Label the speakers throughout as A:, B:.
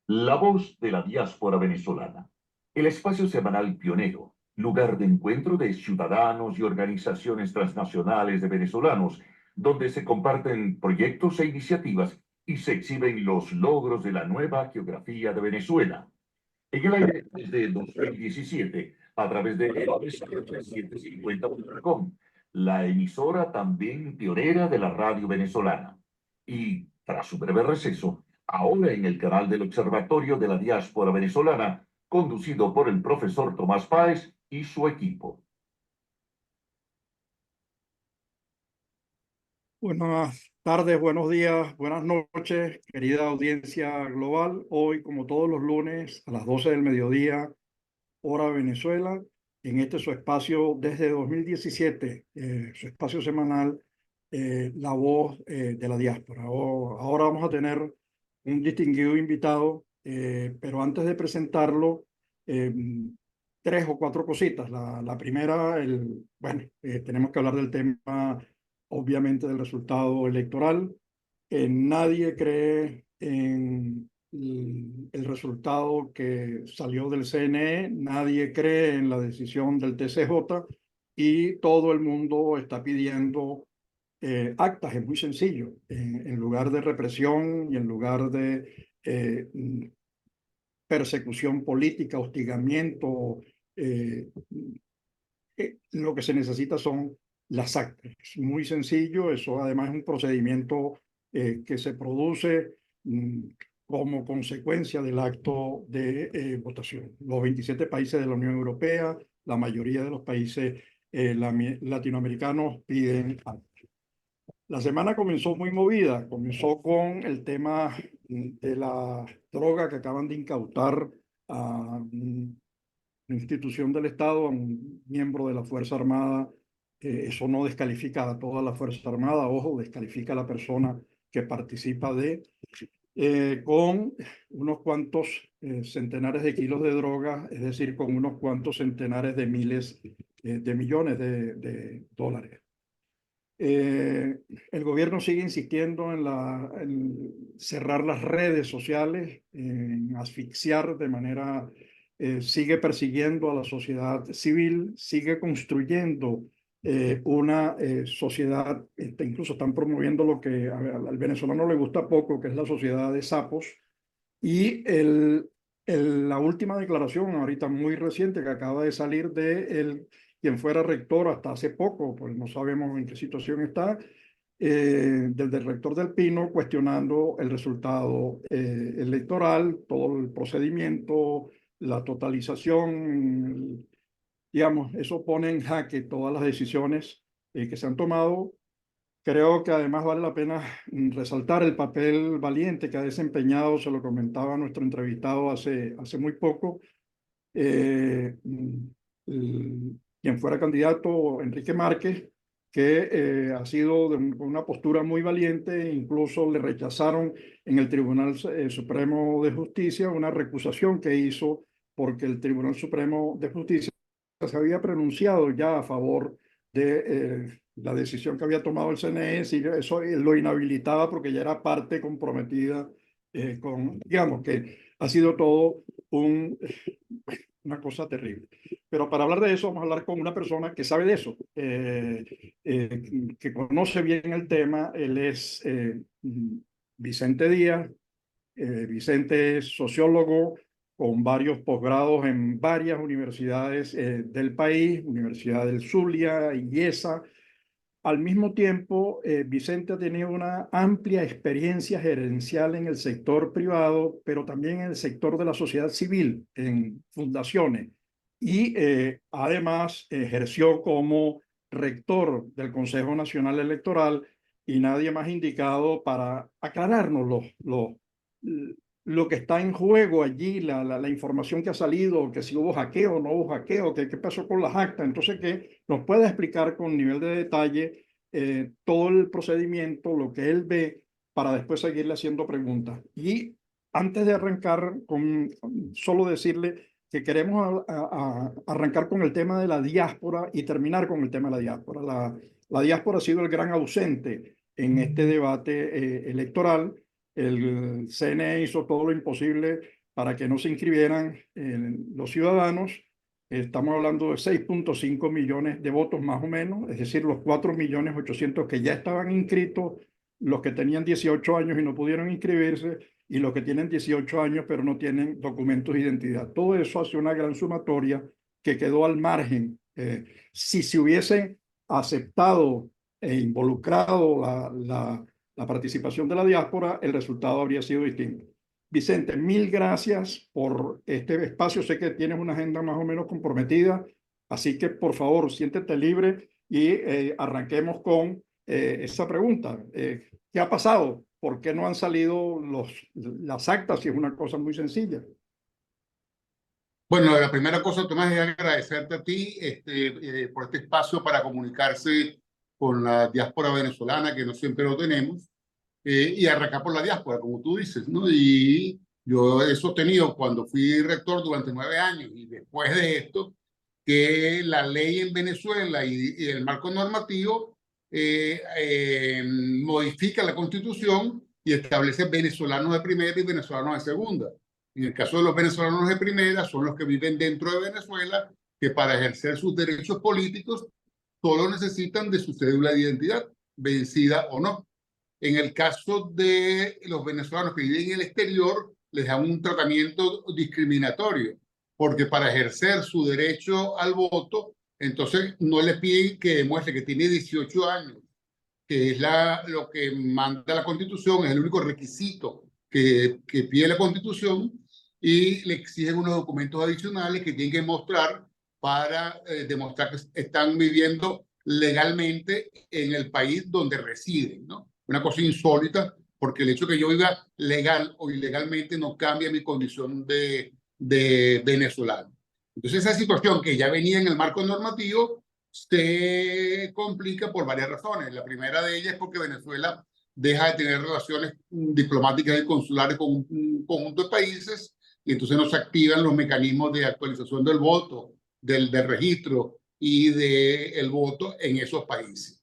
A: La voz de la diáspora venezolana. El espacio semanal pionero, lugar de encuentro de ciudadanos y organizaciones transnacionales de venezolanos, donde se comparten proyectos e iniciativas y se exhiben los logros de la nueva geografía de Venezuela. En el aire desde 2017, a través de LS750.com, la emisora también pionera de la radio venezolana. Y, tras su breve receso, ahora en el canal del Observatorio de la Diáspora Venezolana, conducido por el profesor Tomás Páez y su equipo.
B: Buenas tardes, buenos días, buenas noches, querida audiencia global. Hoy, como todos los lunes, a las 12 del mediodía, hora Venezuela, en este su espacio desde 2017, su espacio semanal, La Voz de la Diáspora. Ahora vamos a tener un distinguido invitado, pero antes de presentarlo, eh, tres o cuatro cositas. La primera, bueno, tenemos que hablar del tema, obviamente, del resultado electoral. Nadie cree en el resultado que salió del CNE, nadie cree en la decisión del TCJ y todo el mundo está pidiendo actas. Es muy sencillo. En lugar de represión y en lugar de persecución política, hostigamiento, eh, lo que se necesita son las actas. Es muy sencillo, eso además es un procedimiento que se produce como consecuencia del acto de votación. Los 27 países de la Unión Europea, la mayoría de los países latinoamericanos piden actas. La semana comenzó muy movida, comenzó con el tema de la droga que acaban de incautar a una institución del Estado, a un miembro de la Fuerza Armada. Eso no descalifica a toda la Fuerza Armada, ojo, descalifica a la persona que participa con unos cuantos centenares de kilos de droga, es decir, con unos cuantos centenares de miles de millones de dólares. El gobierno sigue insistiendo en cerrar las redes sociales, en asfixiar de manera, sigue persiguiendo a la sociedad civil, sigue construyendo una sociedad, incluso están promoviendo lo que al venezolano le gusta poco, que es la sociedad de sapos. Y la última declaración, ahorita muy reciente, que acaba de salir de quien fuera rector hasta hace poco, pues no sabemos en qué situación está, del rector del Pino, cuestionando el resultado electoral, todo el procedimiento, la totalización, digamos, eso pone en jaque todas las decisiones que se han tomado. Creo que además vale la pena resaltar el papel valiente que ha desempeñado, se lo comentaba nuestro entrevistado hace muy poco, eh, quien fuera candidato, Enrique Márquez, que ha sido con una postura muy valiente. Incluso le rechazaron en el Tribunal Supremo de Justicia una recusación que hizo porque el Tribunal Supremo de Justicia se había pronunciado ya a favor de la decisión que había tomado el CNE. Si eso lo inhabilitaba porque ya era parte comprometida digamos que ha sido todo una cosa terrible. Pero para hablar de eso, vamos a hablar con una persona que sabe de eso, que conoce bien el tema. Él es Vicente Díaz. Vicente es sociólogo con varios posgrados en varias universidades del país, Universidad del Zulia, IESA. Al mismo tiempo, Vicente ha tenido una amplia experiencia gerencial en el sector privado, pero también en el sector de la sociedad civil, en fundaciones. Y además ejerció como rector del Consejo Nacional Electoral, y nadie más indicado para aclararnos lo que está en juego allí, la información que ha salido, que si hubo hackeo o no hubo hackeo, qué pasó con las actas. Entonces, que nos pueda explicar con nivel de detalle todo el procedimiento, lo que él ve, para después seguirle haciendo preguntas. Y antes de arrancar, solo decirle que queremos arrancar con el tema de la diáspora y terminar con el tema de la diáspora. La diáspora ha sido el gran ausente en este debate electoral. el CNE hizo todo lo imposible para que no se inscribieran los ciudadanos. Estamos hablando de 6.5 millones de votos más o menos, es decir, los 4.800.000 que ya estaban inscritos, los que tenían 18 años y no pudieron inscribirse, y los que tienen 18 años pero no tienen documentos de identidad. Todo eso hace una gran sumatoria que quedó al margen. Si se hubiesen aceptado e involucrado la participación de la diáspora, el resultado habría sido distinto. Vicente, mil gracias por este espacio. Sé que tienes una agenda más o menos comprometida, así que por favor, siéntete libre y arranquemos con esa pregunta. ¿Qué ha pasado? ¿Por qué no han salido las actas si es una cosa muy sencilla?
C: Bueno, la primera cosa, Tomás, es agradecerte a ti por este espacio para comunicarse con la diáspora venezolana, que no siempre lo tenemos, y arrancar por la diáspora, como tú dices, ¿no? Y yo he sostenido cuando fui rector durante 9 años y después de esto, que la ley en Venezuela y el marco normativo modifica la Constitución y establece venezolanos de primera y venezolanos de segunda. En el caso de los venezolanos de primera, son los que viven dentro de Venezuela, que para ejercer sus derechos políticos solo necesitan de su cédula de identidad, vencida o no. En el caso de los venezolanos que viven en el exterior, les dan un tratamiento discriminatorio, porque para ejercer su derecho al voto, entonces no les piden que demuestre que tiene 18 años, que es lo que manda la Constitución, es el único requisito que pide la Constitución, y le exigen unos documentos adicionales que tienen que mostrar para demostrar que están viviendo legalmente en el país donde residen, ¿no? Una cosa insólita, porque el hecho de que yo viva legal o ilegalmente no cambia mi condición de venezolano. Entonces esa situación que ya venía en el marco normativo se complica por varias razones. La primera de ellas es porque Venezuela deja de tener relaciones diplomáticas y consulares con un conjunto de países, y entonces no se activan los mecanismos de actualización del voto, del registro y del voto en esos países.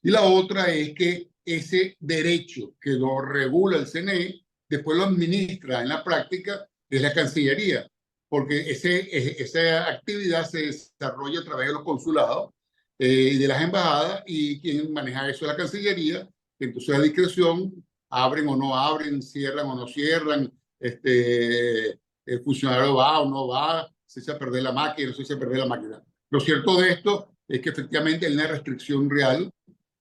C: Y la otra es que ese derecho que lo regula el CNE, después lo administra en la práctica es la Cancillería, porque esa actividad se desarrolla a través de los consulados y de las embajadas, y quien maneja eso es la Cancillería, que entonces a discreción abren o no abren, cierran o no cierran, el funcionario va o no va, se echa a perder la máquina, no se echa a perder la máquina. Lo cierto de esto es que efectivamente hay una restricción real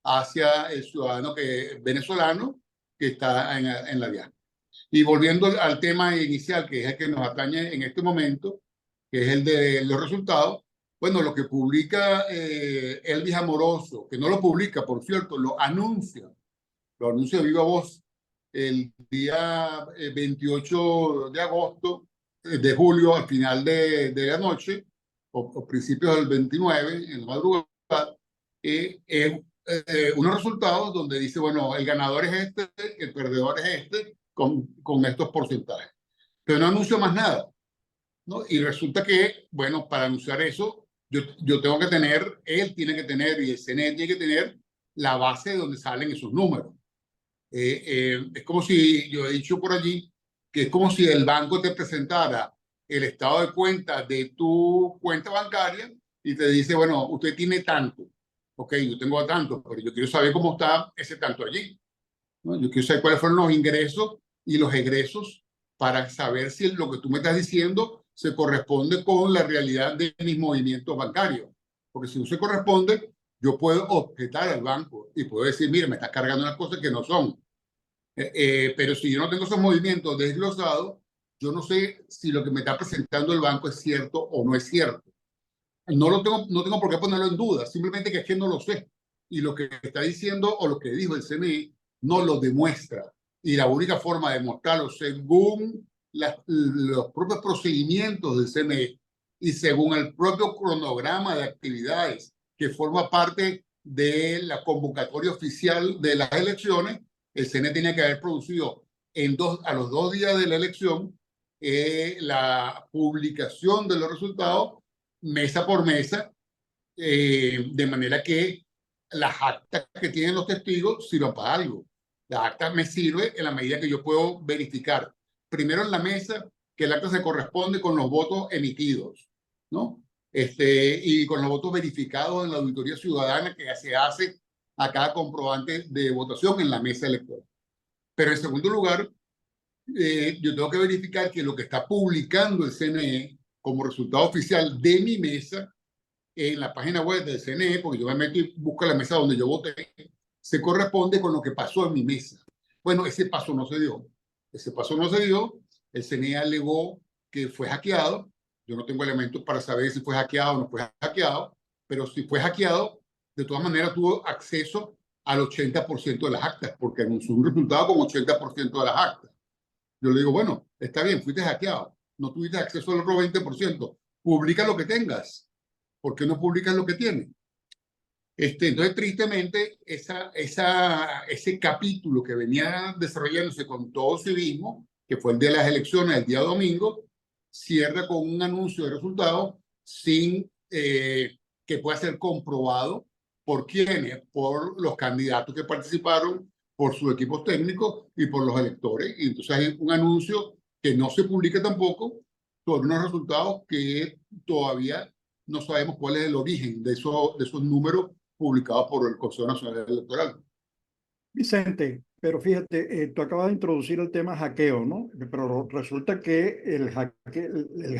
C: hacia el ciudadano venezolano que está en la diáspora. Y volviendo al tema inicial, que es el que nos atañe en este momento, que es el de los resultados, bueno, lo que publica Elvis Amoroso, que no lo publica, por cierto, lo anuncia de viva voz el día 28 de agosto, de julio, al final de la noche, o principios del 29, en la madrugada, unos resultados donde dice, bueno, el ganador es este, el perdedor es este, con estos porcentajes. Pero no anuncio más nada, ¿no? Y resulta que, bueno, para anunciar eso, yo tengo que tener, él tiene que tener, y el CNE tiene que tener la base de donde salen esos números. Es como si, yo he dicho por allí, que es como si el banco te presentara el estado de cuenta de tu cuenta bancaria y te dice, bueno, usted tiene tanto. Ok, yo tengo tanto, pero yo quiero saber cómo está ese tanto allí, ¿no? Yo quiero saber cuáles fueron los ingresos y los egresos para saber si lo que tú me estás diciendo se corresponde con la realidad de mis movimientos bancarios. Porque si no se corresponde, yo puedo objetar al banco y puedo decir, mire, me estás cargando unas cosas que no son. Pero si yo no tengo esos movimientos desglosados, yo no sé si lo que me está presentando el banco es cierto o no es cierto. No tengo por qué ponerlo en duda, simplemente que es que no lo sé. Y lo que está diciendo o lo que dijo el CNI no lo demuestra. Y la única forma de demostrarlo, según los propios procedimientos del CNI y según el propio cronograma de actividades que forma parte de la convocatoria oficial de las elecciones, el CNE tenía que haber producido a los 2 días de la elección la publicación de los resultados mesa por mesa, de manera que las actas que tienen los testigos sirvan para algo. La acta me sirve en la medida que yo puedo verificar, primero en la mesa, que el acta se corresponde con los votos emitidos, ¿no? Y con los votos verificados en la auditoría ciudadana que se hace a cada comprobante de votación en la mesa electoral. Pero en segundo lugar, yo tengo que verificar que lo que está publicando el CNE como resultado oficial de mi mesa en la página web del CNE, porque yo me meto y busco la mesa donde yo voté, se corresponde con lo que pasó en mi mesa. Bueno, ese paso no se dio. Ese paso no se dio. El CNE alegó que fue hackeado. Yo no tengo elementos para saber si fue hackeado o no fue hackeado, pero si fue hackeado, de todas maneras tuvo acceso al 80% de las actas, porque anunció un resultado con 80% de las actas. Yo le digo, bueno, está bien, fuiste hackeado, no tuviste acceso al otro 20%, publica lo que tengas. ¿Por qué no publicas lo que tienes? Entonces, tristemente, ese capítulo que venía desarrollándose con todo civismo, que fue el de las elecciones el día domingo, cierra con un anuncio de resultados sin que pueda ser comprobado por quiénes, por los candidatos que participaron, por sus equipos técnicos y por los electores. Y entonces hay un anuncio que no se publica tampoco sobre unos resultados que todavía no sabemos cuál es el origen de esos números publicados por el Consejo Nacional Electoral.
B: Vicente, pero fíjate, tú acabas de introducir el tema hackeo, ¿no? Pero resulta que el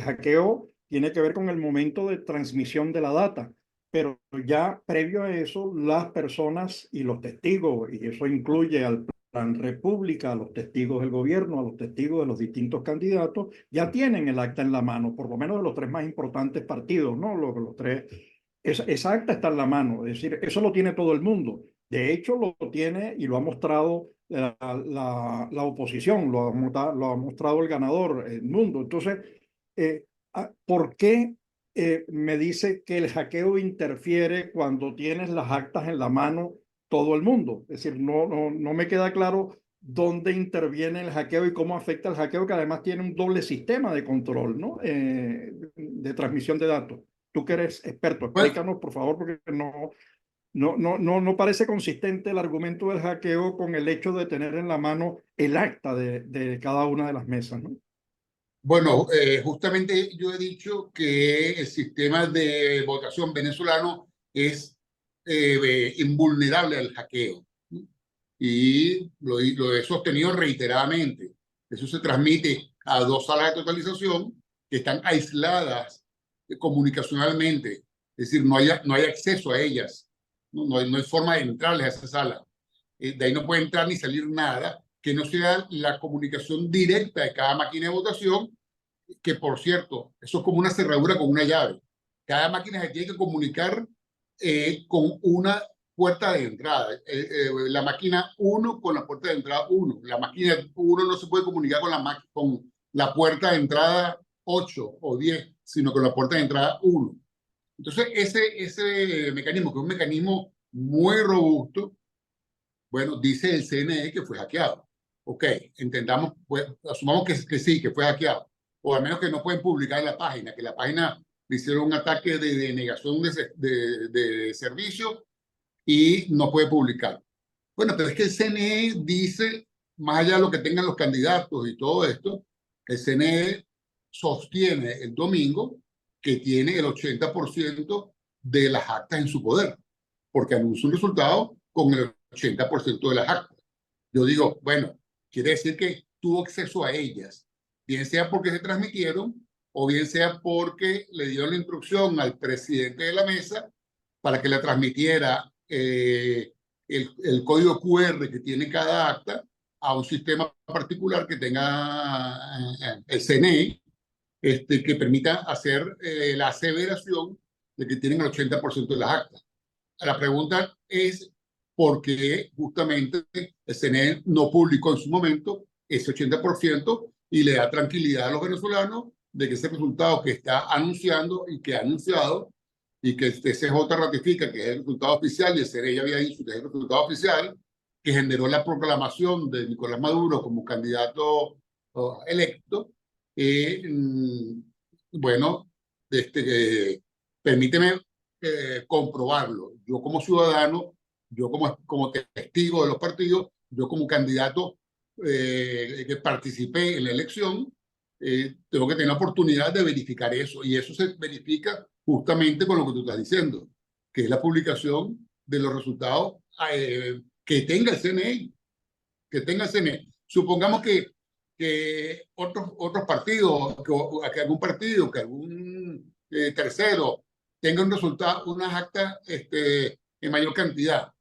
B: hackeo tiene que ver con el momento de transmisión de la data, pero ya previo a eso, las personas y los testigos, y eso incluye al Plan República, a los testigos del gobierno, a los testigos de los distintos candidatos, ya tienen el acta en la mano, por lo menos de los tres más importantes partidos, ¿no? Los tres. Esa acta está en la mano, es decir, eso lo tiene todo el mundo. De hecho, lo tiene y lo ha mostrado la oposición, lo ha mostrado el ganador, el mundo. Entonces, ¿por qué me dice que el hackeo interfiere cuando tienes las actas en la mano todo el mundo? Es decir, no me queda claro dónde interviene el hackeo y cómo afecta el hackeo, que además tiene un doble sistema de control, ¿no? De transmisión de datos. Tú que eres experto, explícanos, por favor, porque no parece consistente el argumento del hackeo con el hecho de tener en la mano el acta de cada una de las mesas, ¿no?
C: Bueno, justamente yo he dicho que el sistema de votación venezolano es invulnerable al hackeo. Y lo he sostenido reiteradamente. Eso se transmite a dos salas de totalización que están aisladas comunicacionalmente. Es decir, no hay acceso a ellas. No hay forma de entrarles a esa sala. De ahí no puede entrar ni salir nada que no sea la comunicación directa de cada máquina de votación, que por cierto, eso es como una cerradura con una llave. Cada máquina se tiene que comunicar con una puerta de entrada. La máquina 1 con la puerta de entrada 1. La máquina 1 no se puede comunicar con la puerta de entrada 8 o 10, sino con la puerta de entrada 1. Entonces, ese mecanismo, que es un mecanismo muy robusto, bueno, dice el CNE que fue hackeado. Ok, entendamos, pues, asumamos que sí, que fue hackeado. O al menos que no pueden publicar en la página, que la página le hicieron un ataque de denegación de servicio y no puede publicar. Bueno, pero es que el CNE dice, más allá de lo que tengan los candidatos y todo esto, el CNE sostiene el domingo que tiene el 80% de las actas en su poder, porque anunció un resultado con el 80% de las actas. Yo digo, bueno, quiere decir que tuvo acceso a ellas, bien sea porque se transmitieron o bien sea porque le dio la instrucción al presidente de la mesa para que le transmitiera el código QR que tiene cada acta a un sistema particular que tenga el CNE, que permita hacer la aseveración de que tienen el 80% de las actas. La pregunta es por qué justamente el CNE no publicó en su momento ese 80% y le da tranquilidad a los venezolanos de que ese resultado que está anunciando y que ha anunciado y que el TCJ ratifica que es el resultado oficial, y el CNE ya había dicho que es el resultado oficial, que generó la proclamación de Nicolás Maduro como candidato electo. Bueno, permíteme comprobarlo. Yo como ciudadano, yo como testigo de los partidos, Yo como candidato que participé en la elección, tengo que tener la oportunidad de verificar eso. Y eso se verifica justamente con lo que tú estás diciendo, que es la publicación de los resultados que tenga el CNE. Que tenga el CNE. Supongamos que otros partidos, que algún partido, que algún tercero tenga un resultado, unas actas en mayor cantidad.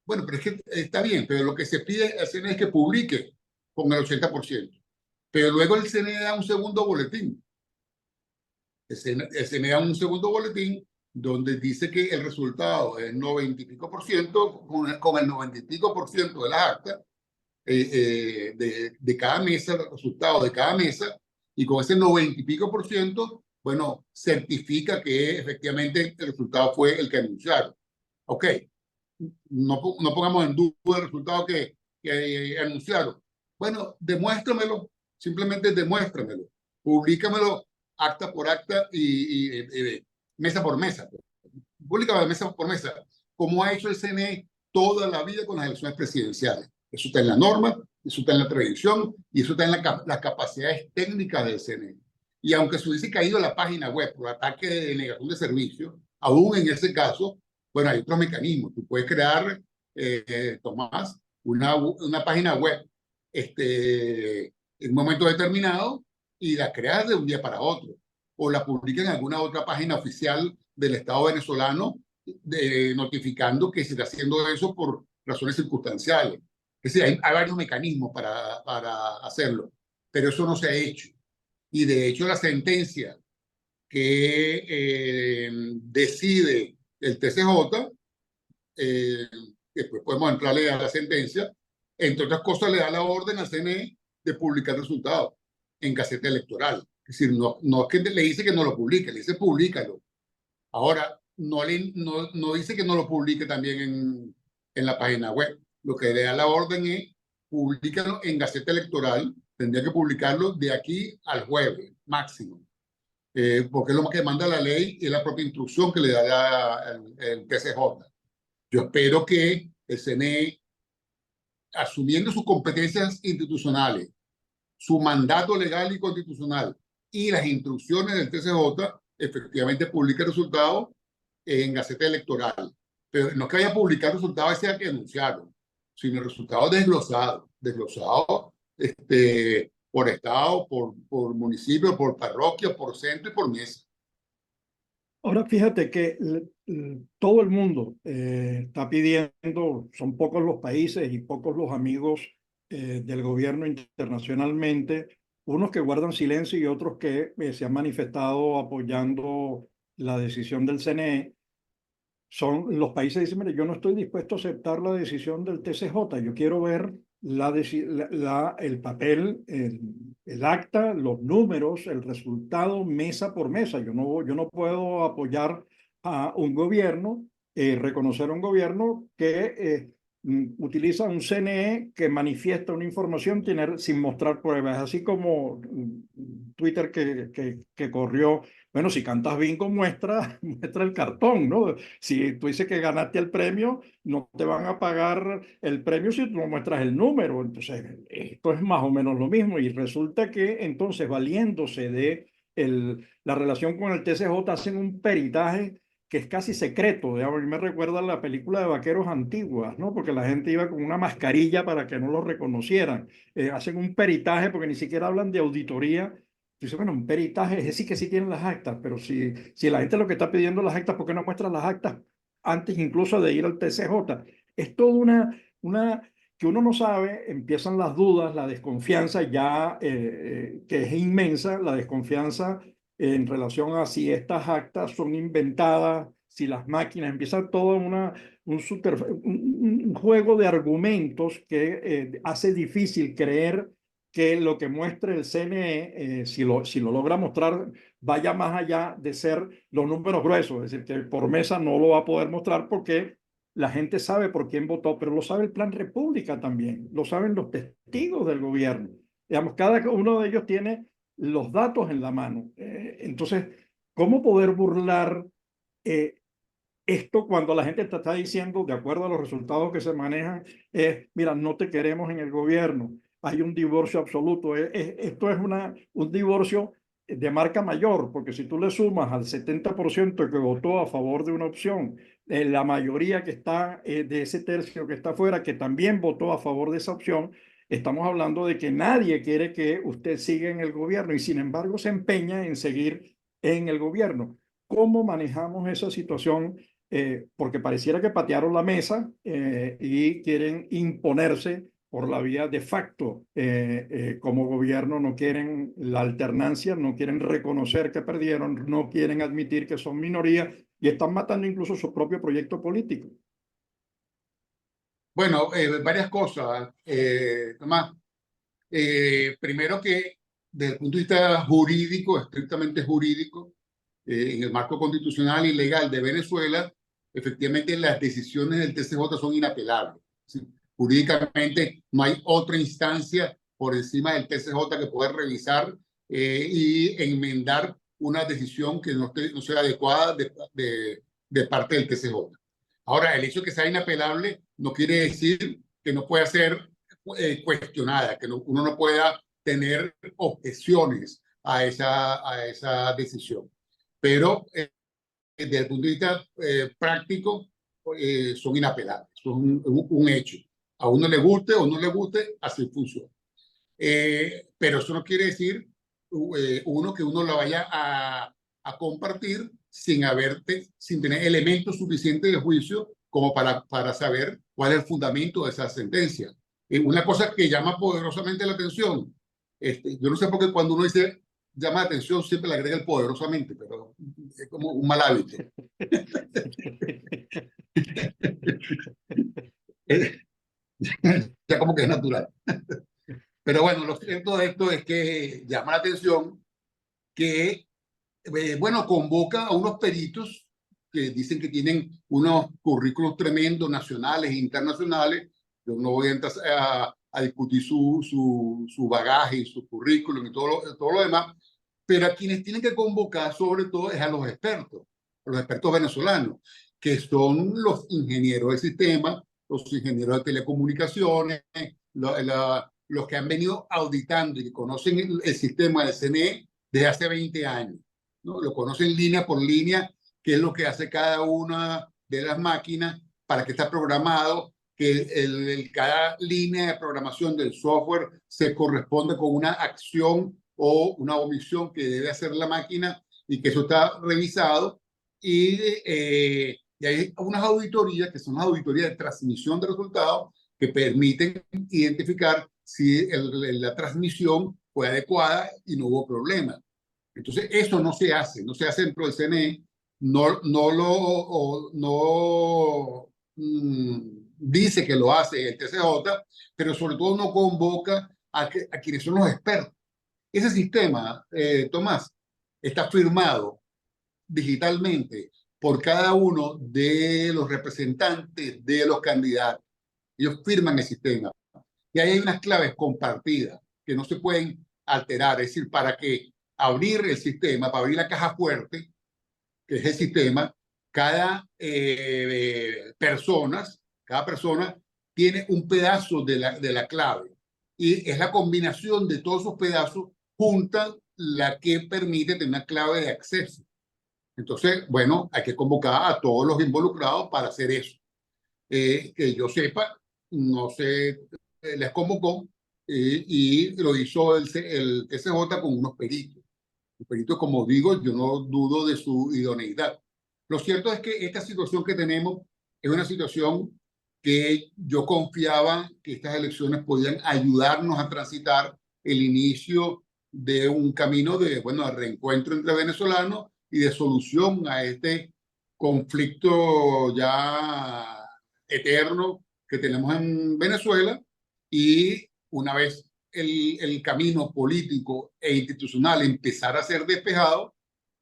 C: Bueno, pero es que está bien, pero lo que se pide al CNE es que publique con el 80%. Pero luego el CNE da un segundo boletín. El CNE da un segundo boletín donde dice que el resultado es 90 y pico por ciento, con el 90 y pico por ciento de las actas de cada mesa, el resultado de cada mesa, y con ese 90 y pico por ciento, bueno, certifica que efectivamente el resultado fue el que anunciaron. Ok, no pongamos en duda el resultado que anunciaron. Bueno, demuéstramelo, simplemente demuéstramelo, publícamelo acta por acta y mesa por mesa. Públicamente mesa por mesa, como ha hecho el CNE toda la vida con las elecciones presidenciales. Eso está en la norma, eso está en la tradición y eso está en las capacidades técnicas del CNE. Y aunque se hubiese caído la página web por ataque de negación de servicio, aún en ese caso, bueno, hay otros mecanismos. Tú puedes crear, Tomás, una página web en un momento determinado y la creas de un día para otro. O la publicas en alguna otra página oficial del Estado venezolano notificando que se está haciendo eso por razones circunstanciales. Es decir, hay varios mecanismos para hacerlo, pero eso no se ha hecho. Y de hecho la sentencia que decide el TCJ, después podemos entrarle a la sentencia, entre otras cosas le da la orden al CNE de publicar resultados en Gaceta Electoral. Es decir, no es que le dice que no lo publique, le dice públicalo. Ahora, no dice que no lo publique también en la página web. Lo que le da la orden es públicalo en Gaceta Electoral. Tendría que publicarlo de aquí al jueves, máximo. Porque es lo que manda la ley y la propia instrucción que le da el TCJ. Yo espero que el CNE, asumiendo sus competencias institucionales, su mandato legal y constitucional y las instrucciones del TCJ, efectivamente publique resultados en Gaceta Electoral. Pero no es que vaya a publicar resultados ese que anunciaron, sino resultados desglosados por estado, por municipio, por parroquia, por centro y por mesa.
B: Ahora fíjate que todo el mundo está pidiendo, son pocos los países y pocos los amigos del gobierno internacionalmente, unos que guardan silencio y otros que se han manifestado apoyando la decisión del CNE. Son los países que dicen, mire, yo no estoy dispuesto a aceptar la decisión del TCJ, yo quiero ver el papel, el acta, los números, el resultado mesa por mesa. Yo no puedo apoyar a un gobierno, reconocer a un gobierno que utiliza un CNE que manifiesta una información sin mostrar pruebas, así como Twitter que corrió. Bueno, si cantas bingo, muestra el cartón, ¿no? Si tú dices que ganaste el premio, no te van a pagar el premio si tú no muestras el número. Entonces, esto es más o menos lo mismo. Y resulta que entonces, valiéndose de la relación con el TCJ, hacen un peritaje que es casi secreto. A mí me recuerda a la película de vaqueros antiguas, ¿no? Porque la gente iba con una mascarilla para que no lo reconocieran. Hacen un peritaje porque ni siquiera hablan de auditoría. Dice, bueno, un peritaje es decir que sí tienen las actas, pero si la gente lo que está pidiendo las actas, ¿por qué no muestra las actas antes incluso de ir al TCJ? Es toda una que uno no sabe, empiezan las dudas, la desconfianza ya, que es inmensa, la desconfianza en relación a si estas actas son inventadas, si las máquinas, empieza todo un juego de argumentos que hace difícil creer que lo que muestre el CNE, si lo logra mostrar, vaya más allá de ser los números gruesos, es decir, que por mesa no lo va a poder mostrar porque la gente sabe por quién votó, pero lo sabe el Plan República también, lo saben los testigos del gobierno. Digamos, cada uno de ellos tiene los datos en la mano. Entonces, ¿cómo poder burlar Esto cuando la gente te está diciendo, de acuerdo a los resultados que se manejan, es, mira, no te queremos en el gobierno, hay un divorcio absoluto. Esto es un divorcio de marca mayor, porque si tú le sumas al 70% que votó a favor de una opción, la mayoría que está de ese tercio que está afuera, que también votó a favor de esa opción, estamos hablando de que nadie quiere que usted siga en el gobierno y sin embargo se empeña en seguir en el gobierno. ¿Cómo manejamos esa situación? Porque pareciera que patearon la mesa y quieren imponerse por la vía de facto como gobierno, no quieren la alternancia, no quieren reconocer que perdieron, no quieren admitir que son minoría y están matando incluso su propio proyecto político.
C: Bueno, varias cosas, Tomás. Primero que desde el punto de vista jurídico, estrictamente jurídico, en el marco constitucional y legal de Venezuela, efectivamente las decisiones del TCJ son inapelables. ¿Sí? Jurídicamente no hay otra instancia por encima del TCJ que pueda revisar y enmendar una decisión que no sea adecuada de parte del TCJ. Ahora, el hecho de que sea inapelable no quiere decir que no pueda ser cuestionada, que uno no pueda tener objeciones a esa decisión. Pero desde el punto de vista práctico, son inapelables, son un hecho. A uno le guste o no le guste, así funciona. Pero eso no quiere decir que uno lo vaya a compartir sin tener elementos suficientes de juicio como para saber cuál es el fundamento de esa sentencia. Una cosa que llama poderosamente la atención, yo no sé por qué cuando uno dice llama la atención siempre le agrega el poderosamente, pero es como un mal hábito. Ya como que es natural. Pero bueno, lo cierto de esto es que llama la atención que, bueno, convoca a unos peritos que dicen que tienen unos currículos tremendos, nacionales e internacionales. Yo no voy a entrar a discutir su bagaje y su currículum y todo lo demás, pero a quienes tienen que convocar sobre todo es a los expertos venezolanos, que son los ingenieros del sistema, los ingenieros de telecomunicaciones, los que han venido auditando y que conocen el sistema del CNE desde hace 20 años, ¿no? Lo conocen línea por línea, qué es lo que hace cada una de las máquinas, para qué está programado, que cada línea de programación del software se corresponde con una acción o una omisión que debe hacer la máquina y que eso está revisado. Y hay unas auditorías que son las auditorías de transmisión de resultados que permiten identificar si la transmisión fue adecuada y no hubo problema. Entonces, eso no se hace dentro del CNE, dice que lo hace el TCJ, pero sobre todo no convoca a quienes son los expertos. Ese sistema, Tomás, está firmado digitalmente por cada uno de los representantes de los candidatos. Ellos firman el sistema. Y ahí hay unas claves compartidas que no se pueden alterar. Es decir, para que abrir el sistema, para abrir la caja fuerte, que es el sistema, cada persona tiene un pedazo de la clave. Y es la combinación de todos esos pedazos junta la que permite tener una clave de acceso. Entonces, bueno, hay que convocar a todos los involucrados para hacer eso. Que yo sepa, no sé, les convocó y lo hizo el TCJ con unos peritos. Los peritos, como digo, yo no dudo de su idoneidad. Lo cierto es que esta situación que tenemos es una situación que yo confiaba que estas elecciones podían ayudarnos a transitar el inicio de un camino de reencuentro entre venezolanos y de solución a este conflicto ya eterno que tenemos en Venezuela. Y una vez el camino político e institucional empezar a ser despejado,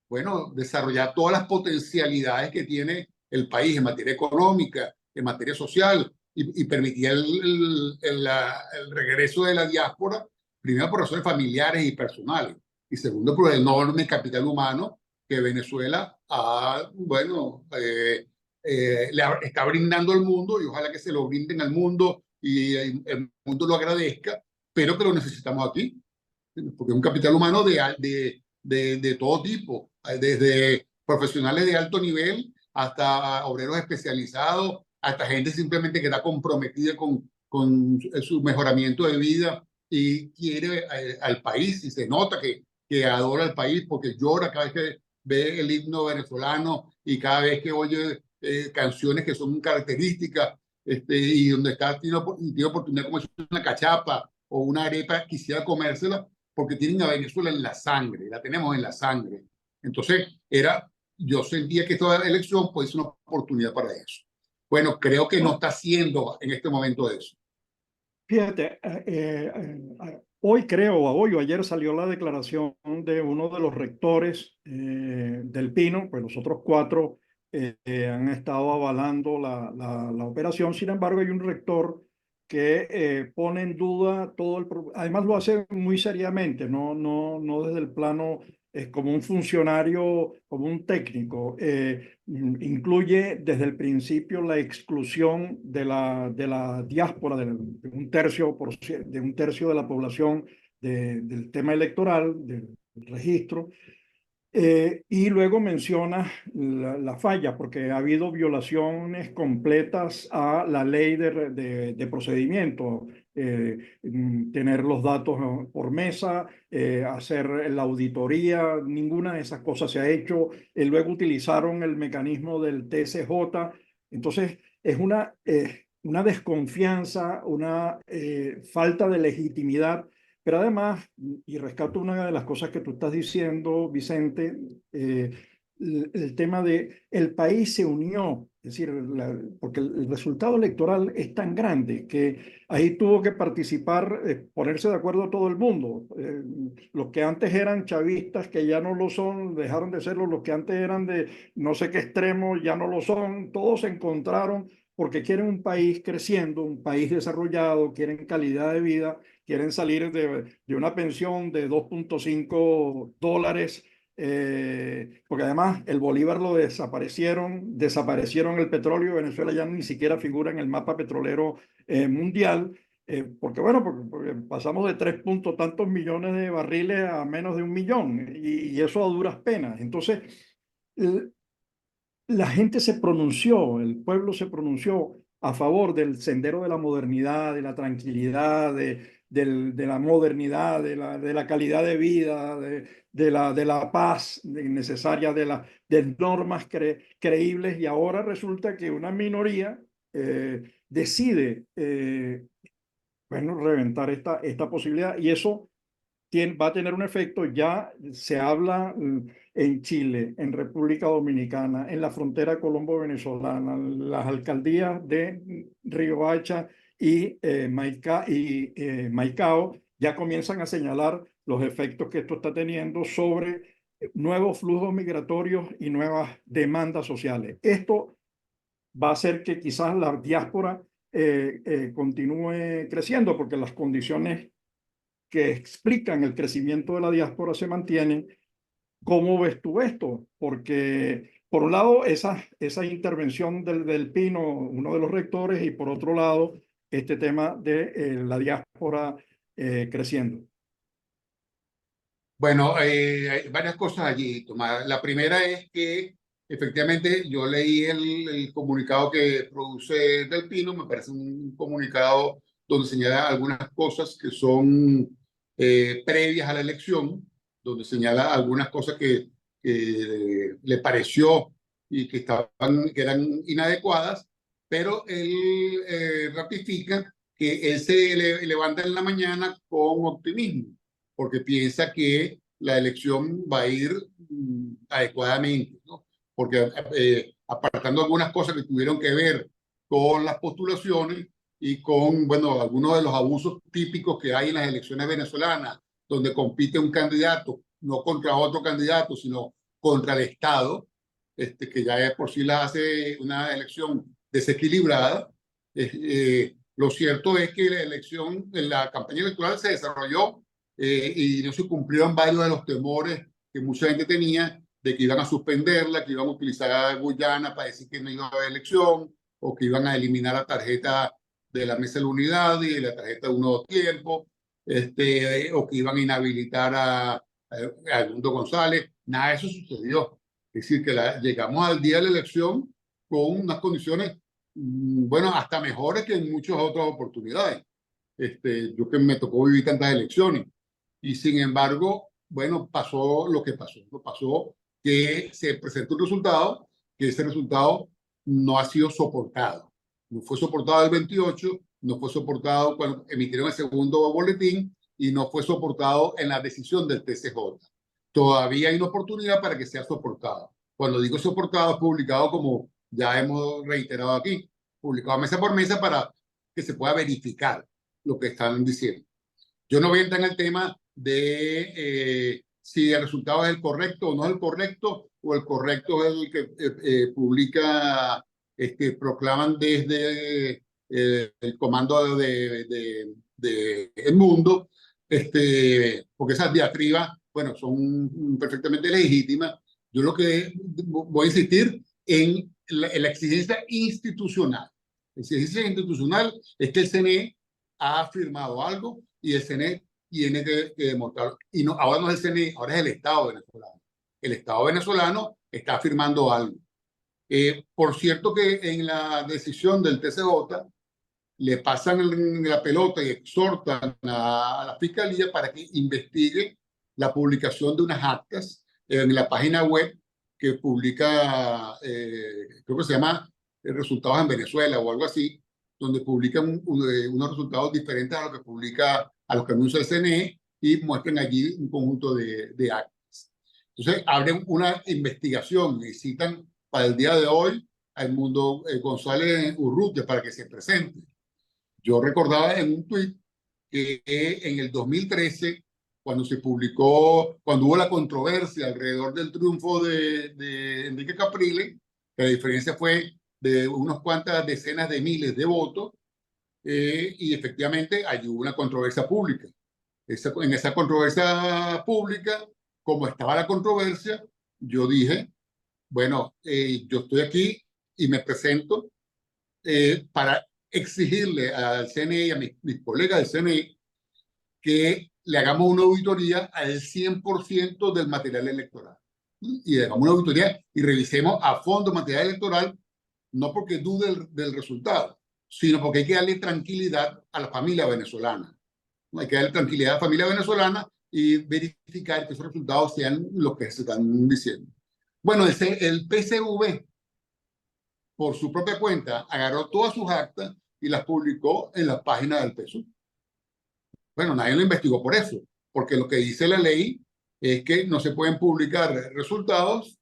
C: bueno, desarrollar todas las potencialidades que tiene el país en materia económica, en materia social, y permitir el regreso de la diáspora, primero por razones familiares y personales, y segundo por el enorme capital humano que Venezuela ha, está brindando al mundo, y ojalá que se lo brinden al mundo y el mundo lo agradezca, pero que lo necesitamos aquí, porque es un capital humano de todo tipo, desde profesionales de alto nivel hasta obreros especializados, hasta gente simplemente que está comprometida con su mejoramiento de vida y quiere al país, y se nota que adora al país porque llora cada vez que ve el himno venezolano y cada vez que oye canciones que son características, y donde tiene oportunidad como es una cachapa o una arepa, quisiera comérsela porque tienen a Venezuela en la sangre, la tenemos en la sangre. Entonces, yo sentía que esta elección puede ser una oportunidad para eso. Bueno, creo que no está haciendo en este momento eso.
B: Fíjate, hoy creo, hoy o ayer salió la declaración de uno de los rectores del Pino, pues los otros cuatro han estado avalando la operación. Sin embargo, hay un rector que pone en duda todo además lo hace muy seriamente, no desde el plano como un funcionario, como un técnico. Incluye desde el principio la exclusión de la diáspora, de un tercio, de un tercio de la población del tema electoral, del registro. Y luego menciona la falla, porque ha habido violaciones completas a la ley de procedimiento, tener los datos por mesa, hacer la auditoría, ninguna de esas cosas se ha hecho. Luego utilizaron el mecanismo del TSJ. Entonces, es una desconfianza, una falta de legitimidad. Pero además, y rescato una de las cosas que tú estás diciendo, Vicente, el tema de el país se unió, es decir, porque el resultado electoral es tan grande que ahí tuvo que participar, ponerse de acuerdo todo el mundo. Los que antes eran chavistas, que ya no lo son, dejaron de serlo, los que antes eran de no sé qué extremo, ya no lo son, todos se encontraron porque quieren un país creciendo, un país desarrollado, quieren calidad de vida, quieren salir de una pensión de $2.5, porque además el Bolívar lo desaparecieron el petróleo, Venezuela ya ni siquiera figura en el mapa petrolero mundial, porque bueno, porque pasamos de 3 puntos tantos millones de barriles a menos de 1 millón, y eso a duras penas. Entonces, la gente se pronunció, el pueblo se pronunció a favor del sendero de la modernidad, de la tranquilidad, de la modernidad, de la calidad de vida, de la paz necesaria, de normas creíbles, y ahora resulta que una minoría decide bueno, reventar esta posibilidad, y eso va a tener un efecto. Ya se habla en Chile, en República Dominicana, en la frontera colombo-venezolana, las alcaldías de Riohacha y Maicao ya comienzan a señalar los efectos que esto está teniendo sobre nuevos flujos migratorios y nuevas demandas sociales. Esto va a hacer que quizás la diáspora continúe creciendo, porque las condiciones que explican el crecimiento de la diáspora se mantienen. ¿Cómo ves tú esto? Porque por un lado esa intervención del Pino, uno de los rectores, y por otro lado este tema de la diáspora creciendo.
C: Bueno, hay varias cosas allí, Tomás. La primera es que efectivamente yo leí el comunicado que produce Del Pino. Me parece un comunicado donde señala algunas cosas que son previas a la elección, donde señala algunas cosas que le pareció y que eran inadecuadas, pero él ratifica que él se levanta en la mañana con optimismo porque piensa que la elección va a ir adecuadamente, ¿no? Porque apartando algunas cosas que tuvieron que ver con las postulaciones y con, bueno, algunos de los abusos típicos que hay en las elecciones venezolanas, donde compite un candidato, no contra otro candidato, sino contra el Estado, que ya es por sí la hace una elección desequilibrada. Lo cierto es que la campaña electoral se desarrolló y no se cumplieron varios de los temores que mucha gente tenía, de que iban a suspenderla, que iban a utilizar Guyana para decir que no iba a haber elección, o que iban a eliminar la tarjeta de la Mesa de la Unidad y la tarjeta de un nuevo tiempo, o que iban a inhabilitar a Edmundo González. Nada de eso sucedió. Es decir, que llegamos al día de la elección con unas condiciones, bueno, hasta mejores que en muchas otras oportunidades. Yo que me tocó vivir tantas elecciones. Y sin embargo, bueno, pasó lo que pasó. Pasó que se presentó un resultado, que ese resultado no ha sido soportado. No fue soportado el 28, no fue soportado cuando emitieron el segundo boletín y no fue soportado en la decisión del TCJ. Todavía hay una oportunidad para que sea soportado. Cuando digo soportado, es publicado, como ya hemos reiterado aquí, publicado mesa por mesa para que se pueda verificar lo que están diciendo. Yo no voy a entrar en el tema de si el resultado es el correcto o no es el correcto, o el correcto es el que publica, proclaman desde el comando de El Mundo, porque esas diatribas, bueno, son perfectamente legítimas. Yo lo que voy a insistir en la exigencia institucional. La exigencia institucional es que el CNE ha firmado algo y el CNE tiene que demostrarlo. Y no, ahora no es el CNE, ahora es el Estado venezolano. El Estado venezolano está firmando algo. Por cierto que en la decisión del TCJ le pasan la pelota y exhortan a la Fiscalía para que investigue la publicación de unas actas en la página web que publica, creo que se llama Resultados en Venezuela o algo así, donde publican unos resultados diferentes a lo que publica, a los que anuncia el CNE, y muestran allí un conjunto de actas. Entonces, abren una investigación y citan para el día de hoy a Edmundo González Urrutia para que se presente. Yo recordaba en un tuit que en el 2013, cuando se publicó, cuando hubo la controversia alrededor del triunfo de Enrique Capriles, que la diferencia fue de unas cuantas decenas de miles de votos, y efectivamente allí hubo una controversia pública. En esa controversia pública, como estaba la controversia, yo dije, bueno, yo estoy aquí y me presento para exigirle al CNE y a mis colegas del CNE que le hagamos una auditoría al 100% del material electoral. Y le hagamos una auditoría y revisemos a fondo el material electoral, no porque dude del resultado, sino porque hay que darle tranquilidad a la familia venezolana. Hay que darle tranquilidad a la familia venezolana y verificar que esos resultados sean los que se están diciendo. Bueno, el PCV, por su propia cuenta, agarró todas sus actas y las publicó en la página del PSUV. Bueno, nadie lo investigó por eso, porque lo que dice la ley es que no se pueden publicar resultados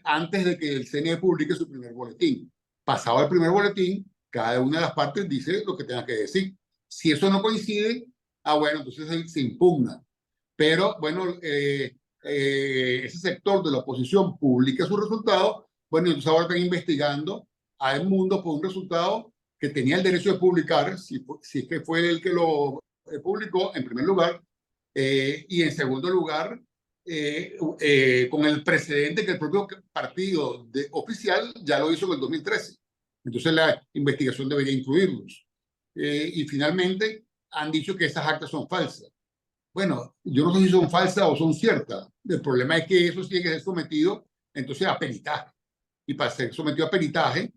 C: antes de que el CNE publique su primer boletín. Pasado el primer boletín, cada una de las partes dice lo que tenga que decir. Si eso no coincide, bueno, entonces se impugna. Pero, bueno, ese sector de la oposición publica sus resultados. Bueno, entonces ahora están investigando a El Mundo por un resultado que tenía el derecho de publicar, si es que fue el que lo publicó, en primer lugar, y en segundo lugar, con el precedente que el propio partido oficial ya lo hizo en el 2013. Entonces la investigación debería incluirlos. Y finalmente han dicho que esas actas son falsas. Bueno, yo no sé si son falsas o son ciertas. El problema es que eso tiene que ser sometido entonces a peritaje. Y para ser sometido a peritaje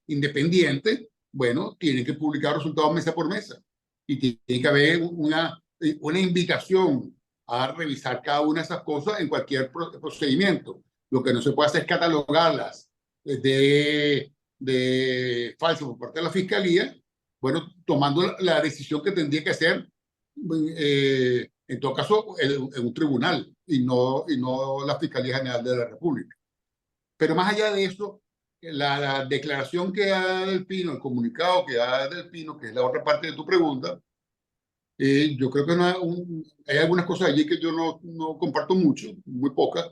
C: independiente, bueno, tienen que publicar resultados mesa por mesa. Y tiene que haber una invitación a revisar cada una de esas cosas en cualquier procedimiento. Lo que no se puede hacer es catalogarlas de falsas por parte de la Fiscalía, bueno, tomando la decisión que tendría que hacer, en todo caso, en un tribunal y no la Fiscalía General de la República. Pero más allá de eso, la declaración que da Del Pino, el comunicado que da Del Pino, que es la otra parte de tu pregunta, yo creo que hay algunas cosas allí que yo no comparto mucho, muy pocas,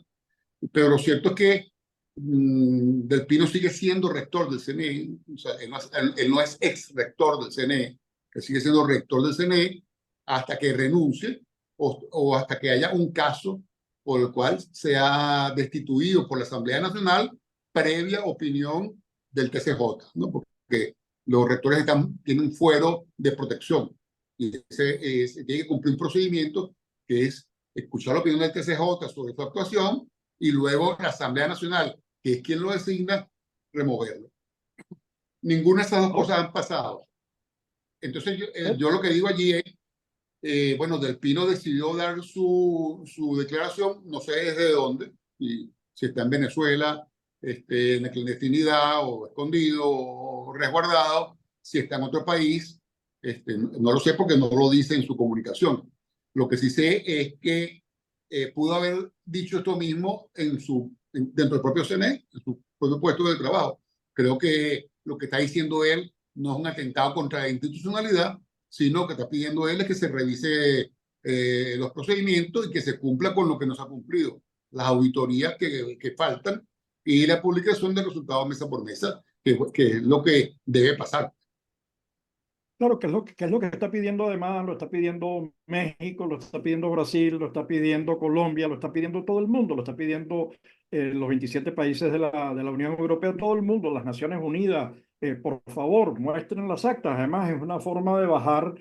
C: pero lo cierto es que Del Pino sigue siendo rector del CNE, o sea, él no es ex rector del CNE, él sigue siendo rector del CNE hasta que renuncie o hasta que haya un caso por el cual se ha destituido por la Asamblea Nacional previa opinión del TCJ, ¿no? Porque los rectores tienen un fuero de protección y se tiene que cumplir un procedimiento que es escuchar la opinión del TCJ sobre su actuación y luego la Asamblea Nacional, que es quien lo designa, removerlo. Ninguna de esas dos cosas han pasado. Entonces yo lo que digo allí es, bueno, Del Pino decidió dar su declaración, no sé desde dónde, y si está en Venezuela, en la clandestinidad o escondido o resguardado, si está en otro país, no lo sé porque no lo dice en su comunicación. Lo que sí sé es que pudo haber dicho esto mismo dentro del propio CNE, en su propio puesto de trabajo. Creo que lo que está diciendo él no es un atentado contra la institucionalidad, sino que está pidiendo él es que se revise los procedimientos y que se cumpla con lo que no se ha cumplido, las auditorías que faltan y la publicación de resultados mesa por mesa, que es lo que debe pasar.
B: Claro, que es lo que está pidiendo además, lo está pidiendo México, lo está pidiendo Brasil, lo está pidiendo Colombia, lo está pidiendo todo el mundo, lo está pidiendo los 27 países de la Unión Europea, todo el mundo, las Naciones Unidas. Por favor, muestren las actas. Además, es una forma de bajar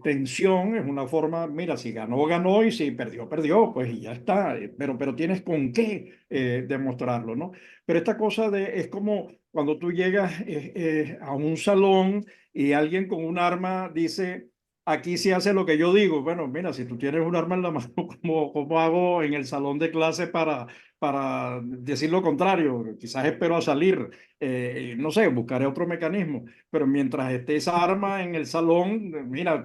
B: tensión, es una forma, mira, si ganó, ganó y si perdió, perdió, pues y ya está. Pero tienes con qué demostrarlo, ¿no? Pero esta cosa es como cuando tú llegas a un salón y alguien con un arma dice, aquí se hace lo que yo digo. Bueno, mira, si tú tienes un arma en la mano, ¿cómo hago en el salón de clase para decir lo contrario? Quizás espero a salir, no sé, buscaré otro mecanismo, pero mientras esté esa arma en el salón, mira,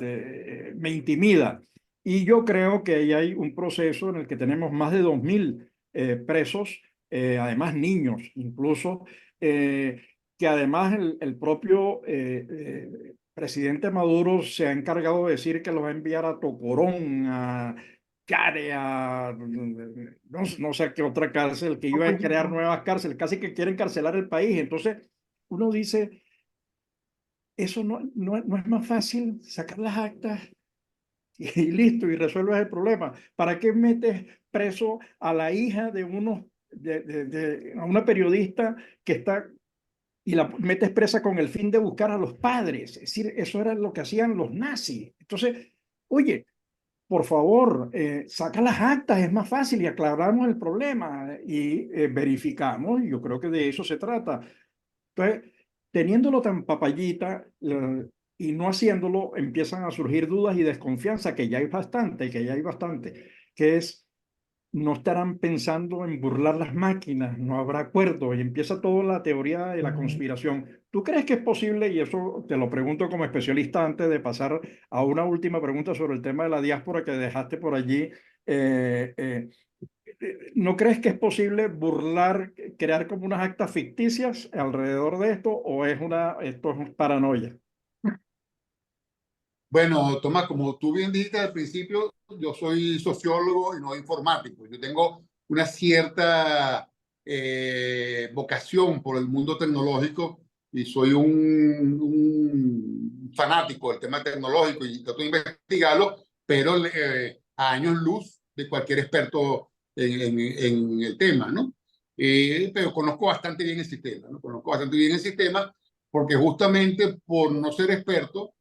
B: me intimida. Y yo creo que ahí hay un proceso en el que tenemos más de 2.000 presos, además niños incluso, que además el propio presidente Maduro se ha encargado de decir que los va a enviar a Tocorón, a Care, no sé a qué otra cárcel, que iba a crear nuevas cárceles, casi que quieren encarcelar el país. Entonces uno dice, eso no es más fácil sacar las actas y listo, y resuelves el problema. ¿Para qué metes preso a la hija de a una periodista que está y la metes presa con el fin de buscar a los padres? Es decir, eso era lo que hacían los nazis. Entonces, oye, por favor, saca las actas, es más fácil y aclaramos el problema y verificamos. Yo creo que de eso se trata. Entonces, teniéndolo tan papayita y no haciéndolo, empiezan a surgir dudas y desconfianza, que ya hay bastante, que es no estarán pensando en burlar las máquinas, no habrá acuerdo y empieza toda la teoría de la conspiración. ¿Tú crees que es posible, y eso te lo pregunto como especialista antes de pasar a una última pregunta sobre el tema de la diáspora que dejaste por allí? ¿No crees que es posible burlar, crear como unas actas ficticias alrededor de esto o esto es paranoia?
C: Bueno, Tomás, como tú bien dijiste al principio, yo soy sociólogo y no informático. Yo tengo una cierta vocación por el mundo tecnológico y soy un fanático del tema tecnológico y trato de investigarlo, pero a años luz de cualquier experto en el tema, ¿no? Pero conozco bastante bien el sistema, ¿no? Conozco bastante bien el sistema porque justamente por no ser experto,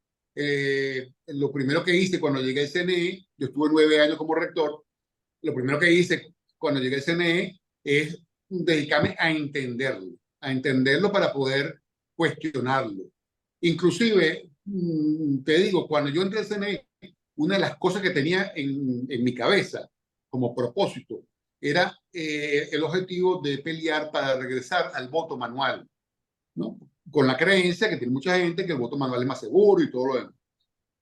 C: lo primero que hice cuando llegué al CNE, yo estuve 9 años como rector, lo primero que hice cuando llegué al CNE es dedicarme a entenderlo para poder cuestionarlo. Inclusive, te digo, cuando yo entré al CNE, una de las cosas que tenía en mi cabeza como propósito era el objetivo de pelear para regresar al voto manual, ¿no? Con la creencia que tiene mucha gente que el voto manual es más seguro y todo lo demás.